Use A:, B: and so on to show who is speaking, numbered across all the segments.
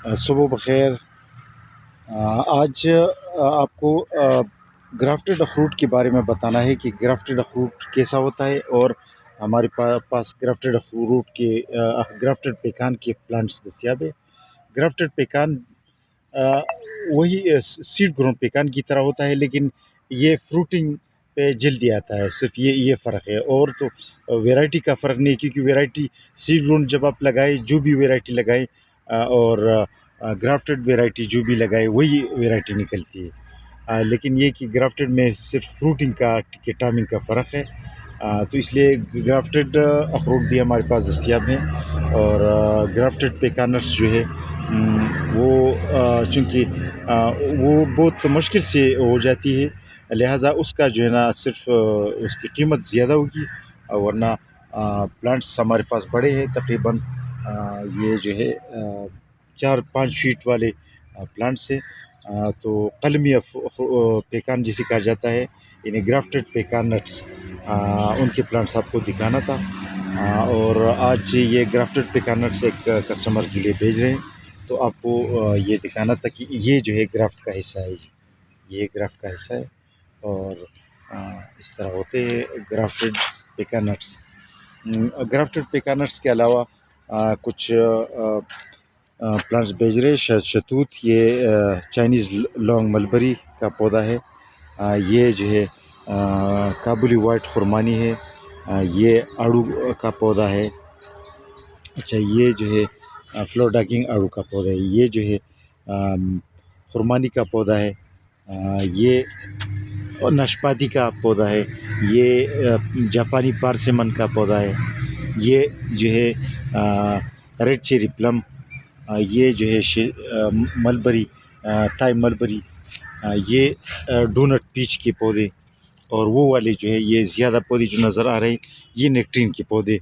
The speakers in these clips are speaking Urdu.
A: صبح بخیر۔ آج آپ کو گرافٹڈ اخروٹ کے بارے میں بتانا ہے کہ گرافٹڈ اخروٹ کیسا ہوتا ہے، اور ہمارے پاس گرافٹڈ اخروٹ کے گرافٹڈ پیکان کے پلانٹس دستیاب ہے۔ گرافٹڈ پیکان وہی سیڈ گرون پیکان کی طرح ہوتا ہے، لیکن یہ فروٹنگ پہ جلدی آتا ہے، صرف یہ فرق ہے، اور تو ویرائٹی کا فرق نہیں، کیونکہ ویرائٹی سیڈ گرون جب آپ لگائیں، جو بھی ویرائٹی لگائیں اور گرافٹڈ ویرائٹی جو بھی لگائے وہی ویرائٹی نکلتی ہے، لیکن یہ کہ گرافٹڈ میں صرف فروٹنگ کا ٹائمنگ کا فرق ہے، تو اس لیے گرافٹڈ اخروٹ بھی ہمارے پاس دستیاب ہیں۔ اور گرافٹڈ پیکانٹس جو ہے وہ چونکہ وہ بہت مشکل سے ہو جاتی ہے، لہٰذا اس کا جو ہے نا صرف اس کی قیمت زیادہ ہوگی، ورنہ پلانٹس ہمارے پاس بڑے ہیں، تقریباً یہ جو ہے 4-5 فیٹ والے پلانٹس ہیں، تو قلمی پیکان جسے کہا جاتا ہے، یعنی گرافٹڈ پیکان نٹس، ان کے پلانٹس آپ کو دکھانا تھا، اور آج یہ گرافٹڈ پیکان نٹس ایک کسٹمر کے لیے بھیج رہے ہیں، تو آپ کو یہ دکھانا تھا کہ یہ جو ہے گرافٹ کا حصہ ہے، یہ گرافٹ کا حصہ ہے، اور اس طرح ہوتے ہیں گرافٹڈ پیکان نٹس۔ گرافٹڈ پیکان نٹس کے علاوہ کچھ پلانٹس بھیج رہے، شہتوت، یہ چائنیز لانگ ملبری کا پودا ہے، یہ جو ہے کابلی وائٹ خرمانی ہے، یہ آڑو کا پودا ہے، اچھا یہ جو ہے فلوریڈا کنگ آڑو کا پودا ہے، یہ جو ہے خرمانی کا پودا ہے، یہ ناشپاتی کا پودا ہے، یہ جاپانی پارسیمن کا پودا ہے، یہ جو ہے ریڈ چیری پلم، یہ جو ہے ملبری، تھائی ملبری، یہ ڈونٹ پیچ کے پودے، اور وہ والے جو ہے یہ زیادہ پودے جو نظر آ رہے ہیں یہ نیکٹرین کے پودے،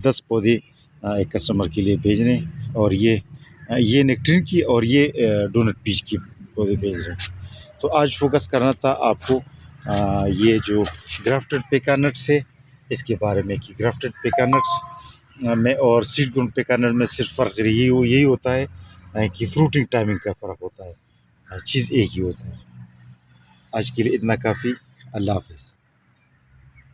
A: 10 پودے ایک کسٹمر کے لیے بھیج رہے ہیں، اور یہ نیکٹرین کی اور یہ ڈونٹ پیچ کی پودے بھیج رہے ہیں۔ تو آج فوکس کرنا تھا آپ کو یہ جو گرافٹڈ پیکانٹس ہے اس کے بارے میں، کہ گرافٹڈ پیکانٹس میں اور سیڈ گرون پیکانٹ میں صرف فرق یہی ہوتا ہے کہ فروٹنگ ٹائمنگ کا فرق ہوتا ہے، چیز ایک ہی ہوتا ہے۔ آج کے لیے اتنا کافی، اللہ حافظ۔